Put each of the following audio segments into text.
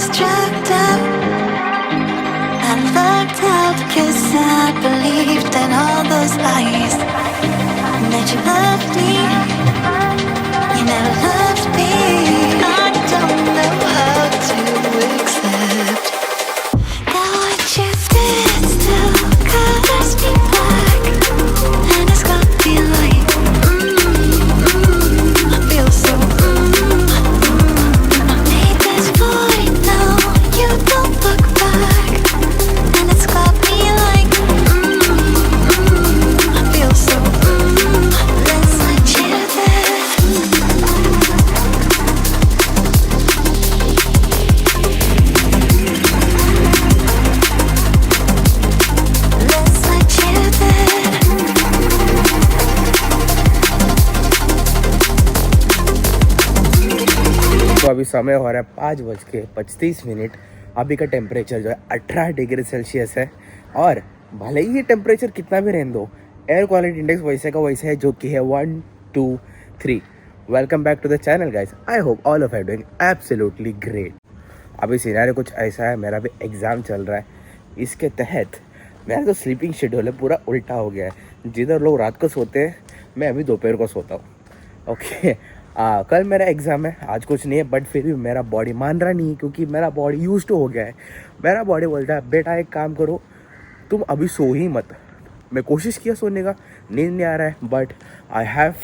was trapped up. I lucked out 'cause I believed in all those lies. That you loved me, you never loved me. I don't know how to accept that what you did still colors me black, and it's got me like, I feel so, made this void now, you don't look back, and it's got me like, I feel so, let's not share that. Let's not share that. तो अभी समय हो रहा है 5:35। अभी का temperature जो है 18 डिग्री सेल्सियस है। और भले ही ये टेम्परेचर कितना भी रहने दो, एयर क्वालिटी इंडेक्स वैसे का वैसे है, जो कि है 1, 2, 3। Welcome back to the channel guys. I hope all of you doing absolutely great. अभी सिनेरियो कुछ ऐसा है, मेरा भी एग्ज़ाम चल रहा है। इसके तहत मेरा जो स्लीपिंग शेड्यूल है पूरा उल्टा हो गया है। जिधर लोग रात को सोते हैं, मैं अभी दोपहर को सोता हूँ। ओके, कल मेरा एग्ज़ाम है, आज कुछ नहीं है, बट फिर भी मेरा बॉडी मान रहा नहीं, क्योंकि मेरा बॉडी यूज्ड टू हो गया है। मेरा बॉडी बोलता है बेटा एक काम करो, तुम अभी सो ही मत। मैं कोशिश किया सोने का, नींद नहीं आ रहा है, but I have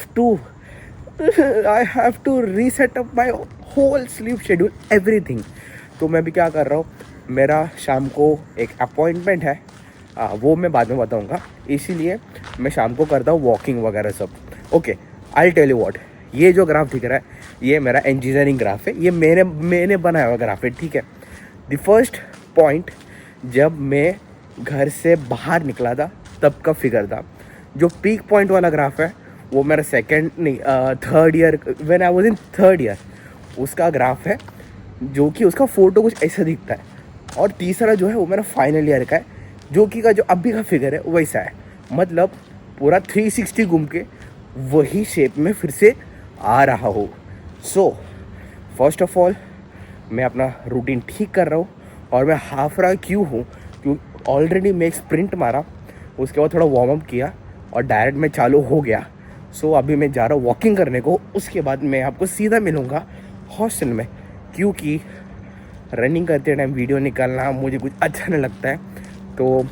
to reset up my whole sleep schedule everything. तो मैं अभी क्या कर रहा हूँ, मेरा शाम को एक अपॉइंटमेंट है, वो मैं बाद में बताऊँगा, इसीलिए मैं शाम को करता हूँ वॉकिंग वगैरह सब। Okay, I tell you what, ये जो ग्राफ दिख रहा है ये मेरा इंजीनियरिंग ग्राफ है, ये मैंने बनाया हुआ ग्राफ है, ठीक है। द फर्स्ट पॉइंट जब मैं घर से बाहर निकला था तब का फिगर था। जो पीक पॉइंट वाला ग्राफ है वो मेरा third year, when I was in third year, उसका ग्राफ है, जो कि उसका फ़ोटो कुछ ऐसा दिखता है। और तीसरा जो है वो मेरा फाइनल ईयर का है, जो कि का जो अभी का फिगर है वैसा है। मतलब पूरा 360 घूम के वही शेप में फिर से आ रहा हो। सो फर्स्ट ऑफ ऑल मैं अपना रूटीन ठीक कर रहा हूँ, और मैं हाफ रहा क्यों हूँ, क्योंकि ऑलरेडी मैं एक स्प्रिंट मारा, उसके बाद थोड़ा वार्म अप किया और डायरेक्ट मैं चालू हो गया। सो अभी मैं जा रहा हूँ वॉकिंग करने को, उसके बाद मैं आपको सीधा मिलूँगा हॉस्टल में, क्योंकि रनिंग करते टाइम वीडियो निकालना मुझे कुछ अच्छा नहीं लगता है। तो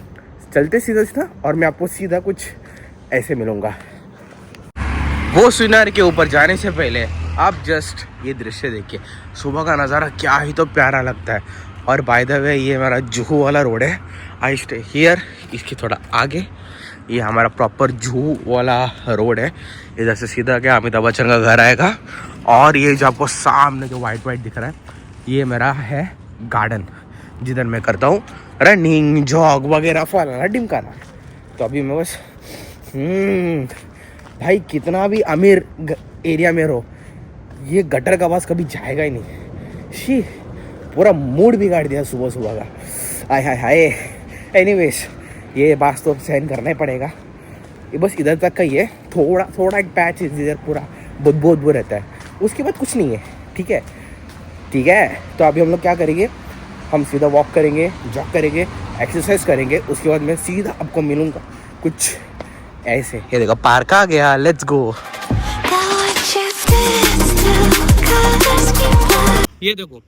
चलते सीधा और मैं आपको सीधा कुछ ऐसे मिलूँगा। वो सिनार के ऊपर जाने से पहले आप जस्ट ये दृश्य देखिए, सुबह का नज़ारा क्या ही तो प्यारा लगता है। और बाय द वे ये हमारा जुहू वाला रोड है, आई स्टे हियर। इसके थोड़ा आगे ये हमारा प्रॉपर जुहू वाला रोड है। इधर से सीधा क्या अमिताभ बच्चन का घर आएगा, और ये जो आपको सामने जो वाइट दिख रहा है ये मेरा है गार्डन, जिधर मैं करता हूँ रनिंग, जॉग वगैरह, फलाना ढिमकाना। तो अभी मैं बस भाई कितना भी अमीर एरिया में रहो, ये गटर का आवाज़ कभी जाएगा ही नहीं। शी, पूरा मूड बिगाड़ दिया सुबह सुबह का। आय हाय हाय। एनीवेज, ये बात तो सहन करना ही पड़ेगा। ये बस इधर तक का ही है, थोड़ा एक पैच इधर पूरा बदबू रहता है, उसके बाद कुछ नहीं है। ठीक है। तो अभी हम लोग क्या करेंगे, हम सीधा वॉक करेंगे, जॉग करेंगे, एक्सरसाइज करेंगे, उसके बाद मैं सीधा आपको मिलूँगा कुछ ऐसे। ये देखो पार्क आ गया, लेट्स गो। ये देखो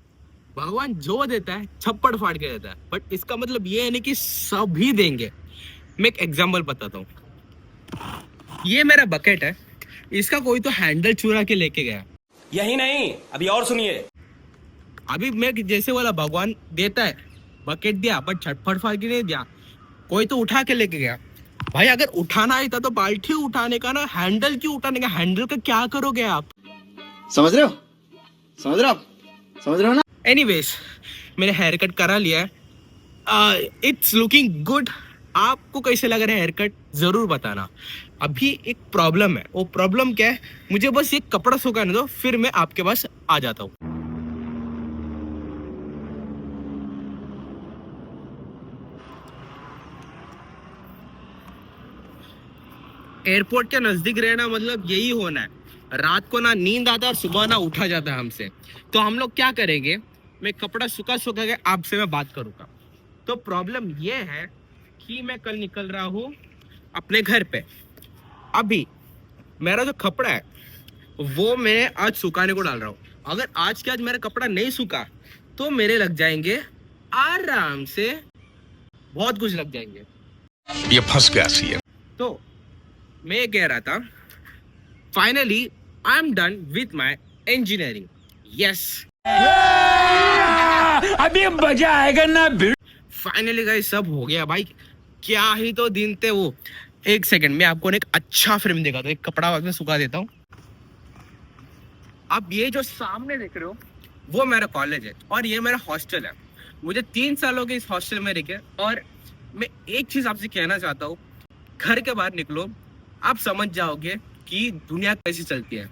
भगवान जो देता है छप्पड़ फाड़ के देता है, बट इसका मतलब ये है नहीं कि सभी देंगे। मैं एक एग्जांपल बताता हूँ। ये मेरा बकेट है, इसका कोई तो हैंडल चुरा के लेके गया। यही नहीं, अभी और सुनिए। अभी मैं जैसे वाला भगवान देता है, बकेट दिया बट छटपट फाड़ के नहीं दिया, कोई तो उठा के लेके गया। भाई अगर उठाना ही था तो बाल्टी उठाने का ना, हैंडल क्यों उठाने का? हैंडल का क्या करोगे आप? समझ रहे हो ना? एनीवेज, मैंने हेयर कट करा लिया है, इट्स लुकिंग गुड। आपको कैसे लग रहा है हेयर कट, जरूर बताना। अभी एक प्रॉब्लम है, वो प्रॉब्लम क्या है, मुझे बस एक कपड़ा सुखाने दो, फिर मैं आपके पास आ जाता हूँ। एयरपोर्ट के नजदीक रहना मतलब यही होना है, रात को ना नींद आता है, सुबह ना उठा जाता है हमसे। तो हम लोग क्या करेंगे, मैं कपड़ा सुखा सुखा के आपसे मैं बात करूंगा। तो प्रॉब्लम ये है कि मैं कल निकल रहा हूँ अपने घर पे। अभी मेरा जो कपड़ा है वो मैं आज सुखाने को डाल रहा हूँ। अगर आज के आज मेरा कपड़ा नहीं सूखा तो मेरे लग जाएंगे आराम से बहुत कुछ लग जाएंगे। ये फंस गया सी है। तो मैं ये कह रहा था, finally I am done with my engineering. Yes, अभी मजा आएगा ना। फाइनली गाइस सब हो गया भाई। क्या ही तो दिन थे वो। एक सेकंड, मैं आपको एक अच्छा फिल्म दिखाता हूँ। एक कपड़ा बाद में सुखा देता हूँ। अब ये जो सामने देख रहे हो वो मेरा कॉलेज है और ये मेरा हॉस्टल है। मुझे 3 साल हो गए इस हॉस्टल में रह के। और मैं एक चीज आपसे कहना चाहता हूँ, घर के बाहर निकलो, आप समझ जाओगे कि दुनिया कैसी चलती है।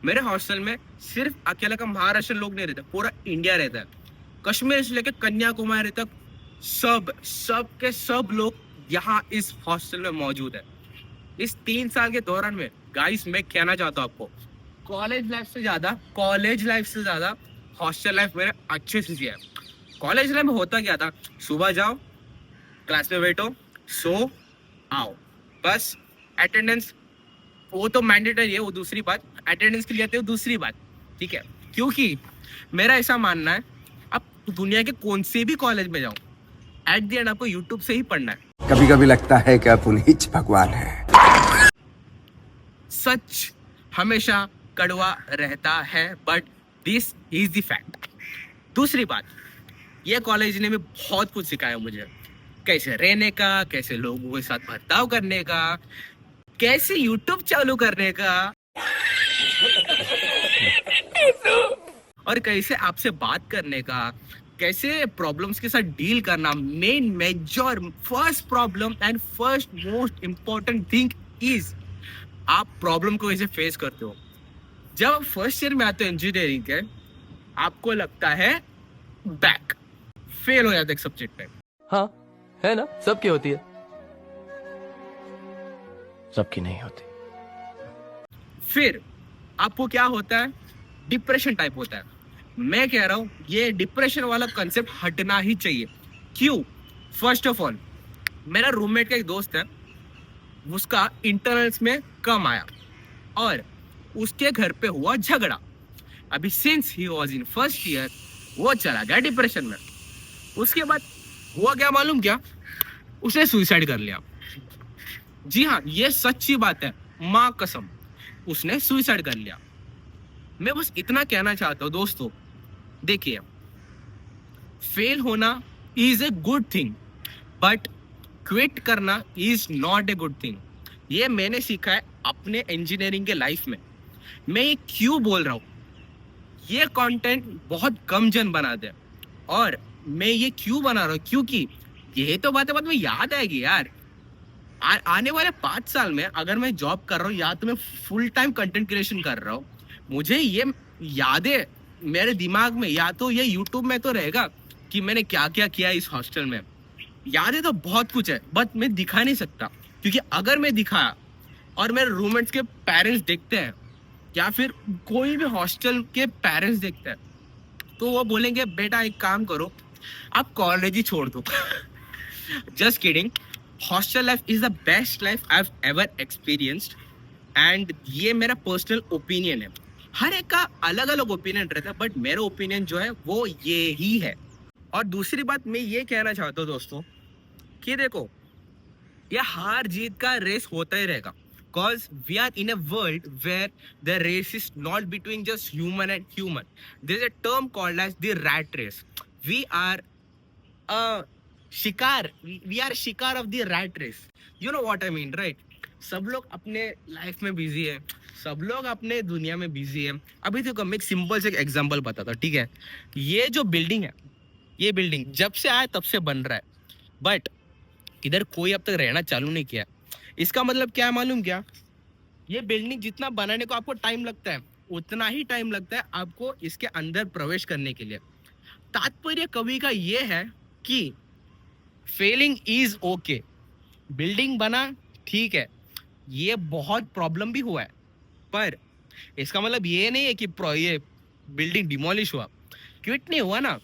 मेरे हॉस्टल में सिर्फ अकेला का महाराष्ट्र लोग नहीं रहता, पूरा इंडिया रहता है। कश्मीर से लेकर कन्याकुमारी तक सब के सब लोग यहाँ इस हॉस्टल में मौजूद है। इस 3 साल के दौरान में गाइस मैं कहना चाहता हूँ आपको, कॉलेज लाइफ से ज्यादा हॉस्टल लाइफ मेरे अच्छे से जिया है। कॉलेज लाइफ में होता क्या था, सुबह जाओ, क्लास में बैठो, सो आओ, बस। अटेंडेंस वो तो मैंडेटरी है, वो दूसरी बात। अटेंडेंस के लिए आते हो, दूसरी बात, ठीक है। क्योंकि मेरा ऐसा मानना है, आप दुनिया के कौन से भी कॉलेज में जाओ, एट द एंड आपको यूट्यूब से ही पढ़ना है। कभी कभी लगता है कि आप उन्हीं भगवान है। सच हमेशा कड़वा रहता है, but this is the fact. दूसरी बात, ये कॉलेज ने भी बहुत कुछ सिखाया मुझे, कैसे रहने का, कैसे लोगों के साथ बर्ताव करने का, कैसे यूट्यूब चालू करने का और कैसे आपसे बात करने का, कैसे प्रॉब्लम्स के साथ डील करना। Main major first problem and first most important thing is आप प्रॉब्लम को कैसे फेस करते हो। जब आप फर्स्ट ईयर में आते हो इंजीनियरिंग के, आपको लगता है बैक, फेल हो जाता है एक सब्जेक्ट पे। हाँ है ना, सबकी होती है। सबकी नहीं होती। फिर आपको क्या होता है, डिप्रेशन टाइप होता है। मैं कह रहा हूं ये डिप्रेशन वाला कंसेप्ट हटना ही चाहिए। क्यों? फर्स्ट ऑफ ऑल, मेरा रूममेट का एक दोस्त है, उसका इंटरनल्स में कम आया और उसके घर पे हुआ झगड़ा। अभी since he was in first year वो चला गया डिप्रेशन में। उसके बाद हुआ क्या मालूम क्या, उसने सुसाइड कर लिया। जी हाँ, ये सच्ची बात है, माँ कसम, उसने सुसाइड कर लिया। मैं बस इतना कहना चाहता हूँ दोस्तों, देखिए, फेल होना is a good thing, but quit करना is not a good thing. ये मैंने सीखा है अपने इंजीनियरिंग के लाइफ में। मैं ये क्यों बोल रहा हूँ, ये कंटेंट बहुत कम जन बनाते हैं और मैं ये क्यों बना रहा हूँ, क्योंकि ये तो बातें बाद में याद आएगी यार। आने वाले 5 साल में अगर मैं जॉब कर रहा हूँ या तो मैं फुल टाइम कंटेंट क्रिएशन कर रहा हूँ, मुझे ये यादें मेरे दिमाग में या तो ये यूट्यूब में तो रहेगा कि मैंने क्या क्या किया इस हॉस्टल में। यादें तो बहुत कुछ है, बट मैं दिखा नहीं सकता, क्योंकि अगर मैं दिखाया और मेरे रूममेट्स के पेरेंट्स देखते हैं या फिर कोई भी हॉस्टल के पेरेंट्स देखते हैं, तो वो बोलेंगे बेटा एक काम करो, आप कॉलेज ही छोड़ दो। Just kidding. Hostel life is the best life I have ever experienced and ये मेरा पर्सनल ओपिनियन है। हर एक का अलग अलग ओपिनियन रहता है, बट मेरा ओपिनियन जो है वो ये ही है। और दूसरी बात मैं ये कहना चाहता हूँ दोस्तों कि देखो, ये हार जीत का रेस होता ही रहेगा, because we are in a world where the race is not between just human and human. There is a term called as the rat race. We are a शिकार, we are शिकार of the rat race. You know what I mean, right? सब लोग अपने life में busy है, सब लोग अपने दुनिया में बिजी है। अभी देखो मैं एक सिंपल से एग्जांपल बताता हूँ, ठीक है। ये जो बिल्डिंग है, ये बिल्डिंग जब से आया तब से बन रहा है, बट इधर कोई अब तक रहना चालू नहीं किया। इसका मतलब क्या है मालूम क्या, ये बिल्डिंग जितना बनाने को आपको टाइम लगता है उतना ही टाइम लगता है आपको इसके अंदर प्रवेश करने के लिए। तात्पर्य कवि का ये है कि फेलिंग इज ओके। बिल्डिंग बना ठीक है, ये बहुत प्रॉब्लम भी हुआ है, पर इसका मतलब ये नहीं है कि ये बिल्डिंग डिमोलिश हुआ, क्विट नहीं हुआ ना।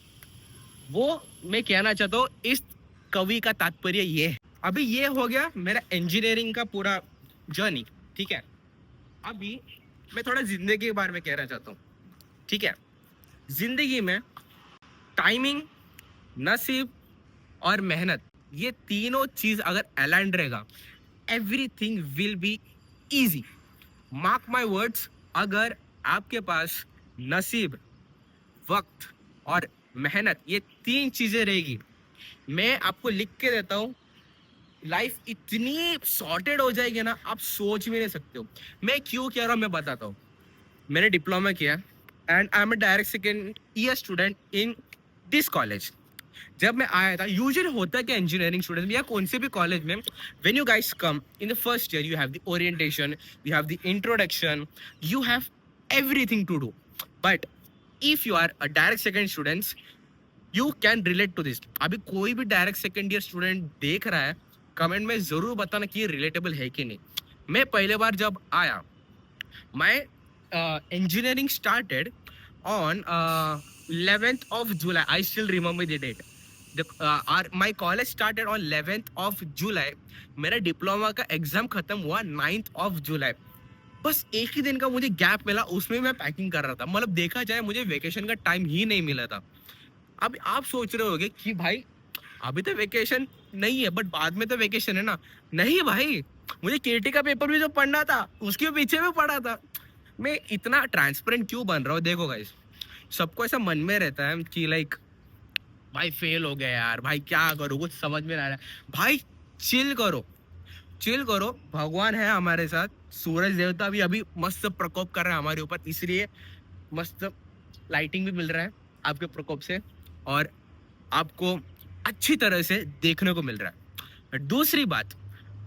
वो मैं कहना चाहता हूँ, इस कवि का तात्पर्य ये है। अभी ये हो गया मेरा इंजीनियरिंग का पूरा जर्नी, ठीक है। अभी मैं थोड़ा जिंदगी के बारे में कहना चाहता हूँ, ठीक है। जिंदगी में टाइमिंग, नसीब और मेहनत, ये तीनों चीज अगर अलाइंड रहेगा, everything will be easy. Mark my words, अगर आपके पास नसीब, वक्त और मेहनत, ये तीन चीजें रहेगी, मैं आपको लिख के देता हूँ, लाइफ इतनी सॉर्टेड हो जाएगी ना, आप सोच भी नहीं सकते हो। मैं क्यों कह रहा हूँ मैं बताता हूँ। मैंने डिप्लोमा किया and I am a direct second year student in this college. जब मैं आया था, यूजुअली होता क्या इंजीनियरिंग स्टूडेंट में या कौन से भी कॉलेज में, when you guys come in the first year, you have the orientation, you have the introduction, you have everything to do. But if you are a direct second students, you can relate to this. अभी कोई भी direct second year student देख रहा है, comment में जरूर बताना कि ये रिलेटेबल है कि नहीं। मैं पहले बार जब आया, माई engineering started on 11th of July. I still remember the date. My college started on 11th of July. मेरा डिप्लोमा का एग्जाम खत्म हुआ 9th of July. बस एक ही दिन का मुझे गैप मिला, उसमें मैं पैकिंग कर रहा था। मतलब देखा जाए, मुझे वेकेशन का टाइम ही नहीं मिला था। अब आप सोच रहे होगे कि भाई अभी तो वेकेशन नहीं है, बट बाद में तो वेकेशन है ना। नहीं भाई, मुझे केटी का पेपर भी जो पढ़ना था, उसके पीछे भी पढ़ा था। मैं इतना ट्रांसपेरेंट क्यों बन रहा हूँ? देखो गाइस, सबको ऐसा मन में रहता है कि लाइक भाई फेल हो गया यार, भाई क्या करो, कुछ समझ में ना आ रहा है। भाई चिल करो, चिल करो, भगवान है हमारे साथ। सूरज देवता भी अभी मस्त प्रकोप कर रहा है हमारे ऊपर, इसलिए मस्त लाइटिंग भी मिल रहा है आपके प्रकोप से, और आपको अच्छी तरह से देखने को मिल रहा है। दूसरी बात,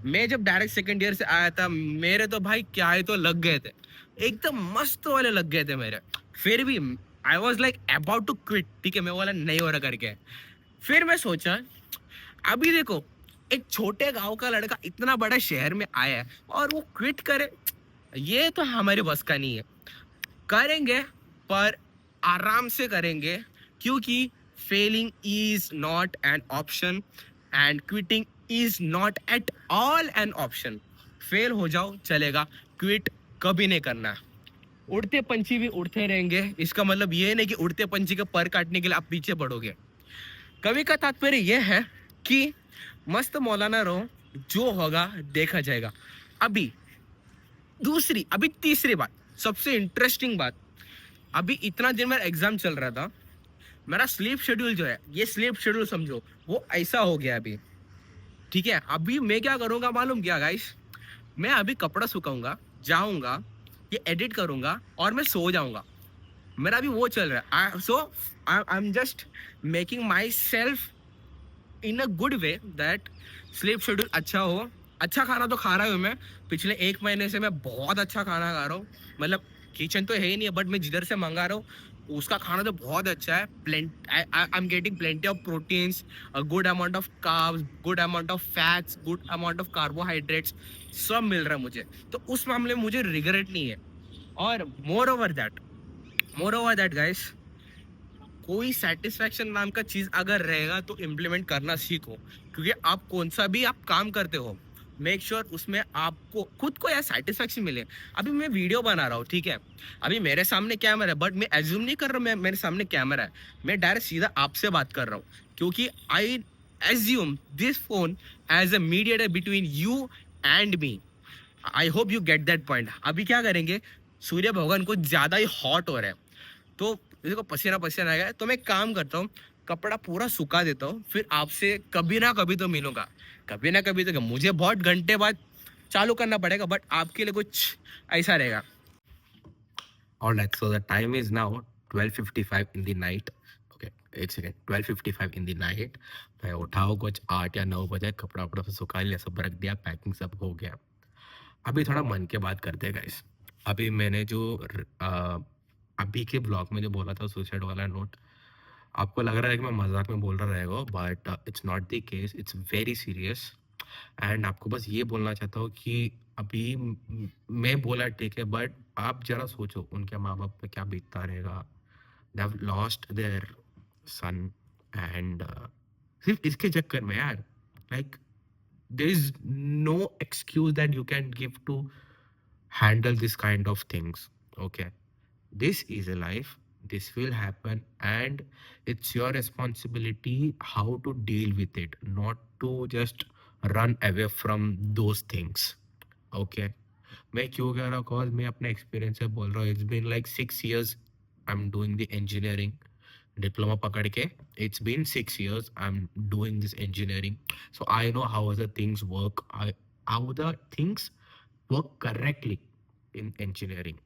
मैं जब डायरेक्ट सेकेंड ईयर से आया था, मेरे तो भाई क्या ही तो लग गए थे, एकदम मस्त वाले लग गए थे मेरे। फिर भी I was like about to quit, ठीक है, मैं बोला नहीं हो रहा करके। फिर मैं सोचा, अभी देखो एक छोटे गांव का लड़का इतना बड़ा शहर में आया है और वो क्विट करे, ये तो हमारे बस का नहीं है। करेंगे पर आराम से करेंगे, क्योंकि failing is not an option and quitting is not at all an option. Fail हो जाओ चलेगा, क्विट कभी नहीं करना। उड़ते पंछी भी उड़ते रहेंगे, इसका मतलब ये नहीं कि उड़ते पंछी के पर काटने के लिए आप पीछे पड़ोगे। कवि का तात्पर्य यह है कि मस्त मौलाना रहो, जो होगा देखा जाएगा। अभी तीसरी बात, सबसे इंटरेस्टिंग बात, अभी इतना दिन मेरा एग्जाम चल रहा था, मेरा स्लीप शेड्यूल जो है, ये स्लीप शेड्यूल समझो, वो ऐसा हो गया अभी, ठीक है। अभी मैं क्या करूंगा मालूम क्या गाइस? मैं अभी कपड़ा सुखाऊंगा, जाऊंगा, ये एडिट करूंगा और मैं सो जाऊंगा। मेरा अभी वो चल रहा है। So I am just making myself in a good way that sleep schedule अच्छा हो। अच्छा खाना तो खा रहा हूँ मैं, पिछले 1 महीने से मैं बहुत अच्छा खाना खा रहा हूँ। मतलब किचन तो है ही नहीं है, बट मैं जिधर से मंगा रहा हूँ उसका खाना तो बहुत अच्छा है। I am getting plenty of proteins, a good amount of carbs, good amount of fats, good amount of carbohydrates, सब मिल रहा है मुझे। तो उस मामले में मुझे रिग्रेट नहीं है। और मोर ओवर दैट गाइस, कोई सेटिस्फैक्शन नाम का चीज अगर रहेगा तो इम्प्लीमेंट करना सीखो, क्योंकि आप कौन सा भी आप काम करते हो, मेक श्योर उसमें आपको खुद को यार सेटिस्फैक्शन मिले। अभी मैं वीडियो बना रहा हूँ, ठीक है, अभी मेरे सामने कैमरा है, बट मैं एज्यूम नहीं कर रहा हूँ मेरे सामने कैमरा है, मैं डायरेक्ट सीधा आपसे बात कर रहा हूँ, क्योंकि I assume this phone as a mediator between you and me. I hope you get that point. अभी क्या करेंगे, सूर्य भगवान को ज्यादा ही हॉट हो रहा है, तो देखो पसीना आ गया, तो मैं काम करता हूँ, कपड़ा पूरा सुखा देता हूँ, फिर आपसे कभी ना कभी तो मिलूंगा, कभी ना कभी तो। मुझे बहुत घंटे बाद चालू करना पड़ेगा, बट आपके लिए कुछ ऐसा रहेगा। Alright, so the time is now 12:55 in the night. Okay, एक सेकेंड, 12:55 इन द नाइट। मैं उठाओ कुछ 8 या 9 बजे, कपड़ा वपड़ा सुखा लिया, सब रख दिया, पैकिंग सब हो गया। अभी थोड़ा मन के बात करते हैं गाइस। अभी मैंने जो अभी के ब्लॉग में जो बोला था सुसाइड वाला नोट, आपको लग रहा है कि मैं मजाक में बोल रहा रहेगा, but it's not the case, it's very serious. And आपको बस ये बोलना चाहता हूँ कि अभी मैं बोला ठीक है, बट आप जरा सोचो उनके माँ बाप पे क्या बीतता रहेगा। They have lost their son, and सिर्फ इसके चक्कर में यार, like there is no excuse that you can give to handle this kind of things. Okay, this is a life, this will happen, and it's your responsibility how to deal with it, not to just run away from those things. Okay, मैं क्यों कह रहा हूँ, cause मैं अपने experience से बोल रहा हूँ. It's been like 6 years I'm doing the engineering diploma पकड़ के. It's been 6 years I'm doing this engineering, so I know how the things work, how the things work correctly in engineering.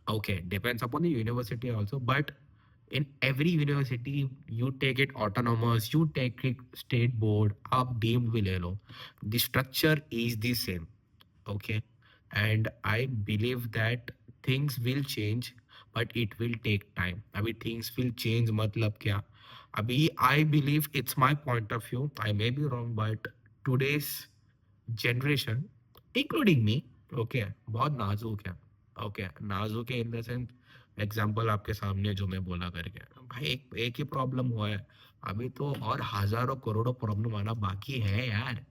Okay, depends upon the university also, but in every university you take it autonomous, you take it state board, आप deemed भी ले लो, the structure is the same. Okay, and I believe that things will change, but it will take time. अभी things will change मतलब क्या, अभी I believe, it's my point of view, I may be wrong, but today's generation including me, okay, बहुत नाजुक है. Okay, नाजुक है in the sense, example आपके सामने जो मैं बोला करके, भाई एक ही प्रॉब्लम हुआ है, अभी तो और हजारों करोड़ों प्रॉब्लम आना बाकी है यार.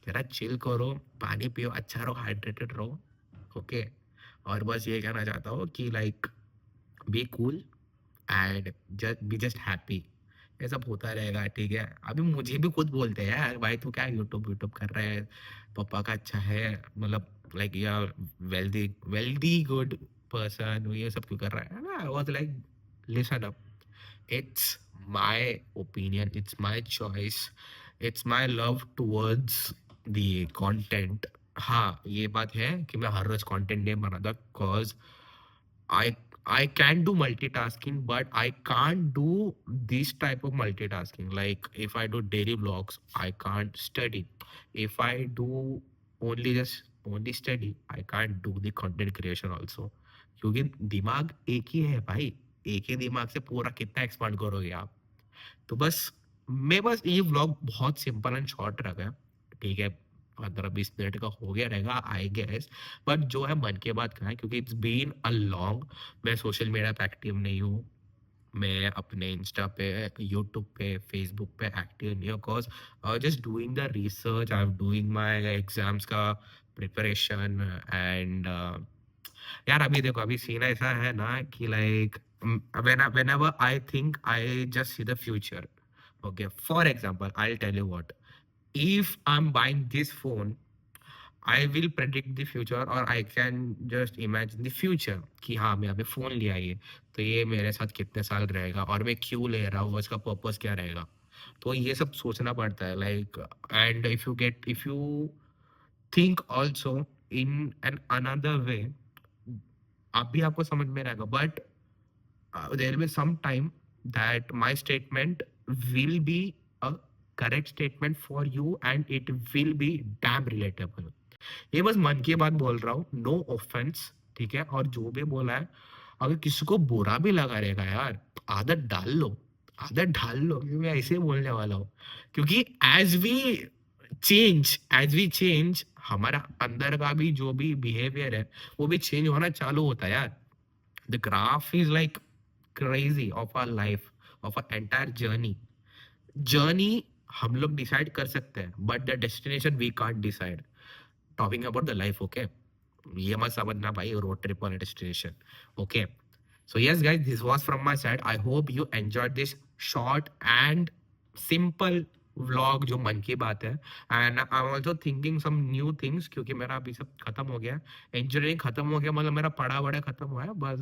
जरा चिल करो, पानी पियो, अच्छा रहो, हाइड्रेटेड रहो. ओके, और बस ये कहना चाहता हूँ कि like be cool and be just happy. ये सब होता रहेगा, ठीक है. अभी मुझे भी खुद बोलते हैं यार, भाई तू क्या यूट्यूब कर रहा है, पापा का अच्छा है, मतलब लाइक यार वेल्दी गुड पर्सन, ये सब क्यों कर रहा है. I was like listen up, it's my opinion, it's my choice, it's my love towards the content. हाँ, ये बात है कि मैं हर रोज कंटेंट नहीं बनाता, cause I can do multitasking, but I can't do this type of multitasking. Like if I do daily vlogs, I can't study. If I do only study, I can't do the content creation also. क्योंकि दिमाग एक ही है भाई, एक ही दिमाग से पूरा कितना एक्सपांड करोगे आप. तो बस ये व्लॉग बहुत सिंपल एंड शॉर्ट रखा है, ठीक है. 15-20 मिनट का हो गया रहेगा आई गेस, बट जो है मन की बात कहा है, क्योंकि इट्स बीन अ लॉन्ग. मैं सोशल मीडिया पे एक्टिव नहीं हूँ, मैं अपने इंस्टा पे, यूट्यूब पे, फेसबुक पे एक्टिव नहीं हूँ, because just doing the research, I am doing my exams का प्रिपरेशन. एंड यार अभी देखो, अभी सीन ऐसा है ना कि like whenever I think, I just see the future. Okay, for example, I'll tell you what, if I'm buying this phone, I will predict the future, or I can just imagine the future कि हाँ मैं अभी phone लिया ये, तो ये मेरे साथ कितने साल रहेगा, और मैं क्यों ले रहा हूँ, उसका पर्पस क्या रहेगा. तो ये सब सोचना पड़ता है, like. And if you think also in an another way, अभी आपको समझ में रहेगा, but there will be some time that my statement will be a correct statement for you, and it will be damn relatable. ये बस मन की बात बोल रहा हूँ, नो ऑफेंस, ठीक है. और जो भी बोला है, अगर किसी को बुरा भी लगा रहेगा यार, आदत डाल लो, क्योंकि मैं ऐसे बोलने वाला हूँ. क्योंकि as we change, हमारा अंदर का भी जो भी बिहेवियर है वो भी चेंज होना चालू होता है यार. The graph is like crazy of our life, of our entire journey हम लोग डिसाइड कर सकते हैं, but the destination we can't decide. Talking about the life, okay, ये मत समझना भाई रोड ट्रिप वाला destination. Okay, so yes guys, this was from my side. I hope you enjoyed this short and simple vlog जो मन की बात है. And I'm also thinking some new things, क्योंकि मेरा अभी सब खत्म हो गया, इंजीनियरिंग खत्म हो गया, मतलब मेरा पढ़ा बड़ा खत्म हुआ है, बस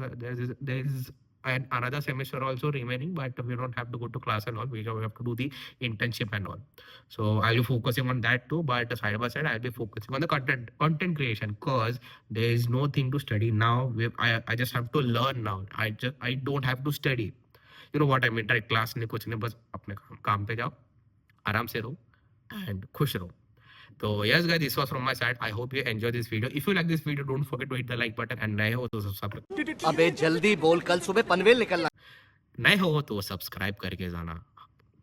there is and another semester also remaining, but we don't have to go to class and all, we have to do the internship and all. So I'll be focusing on that too, but side by side I'll be focusing on the content creation, because there is no thing to study now. I just have to learn now. I don't have to study, you know what I mean, right? Class नहीं, कुछ नहीं, बस अपने काम पे जाओ, आराम से रहो and खुश रहो. So yes guys, this was from my side. I hope you enjoy this video. If you like this video, don't forget to hit the like button, and नए हो तो सब्सक्राइब. अबे जल्दी बोल, कल सुबह पनवेल निकलना. नए हो तो सब्सक्राइब करके जाना.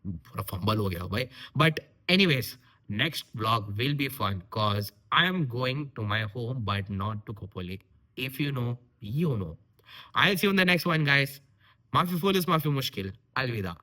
पूरा फंबल हो गया भाई. But anyways, next vlog will be fun, cause I am going to my home, but not to Kopoli. If you know, you know. I'll see you in the next one guys. माफी full इस माफी मुश्किल. अलविदा.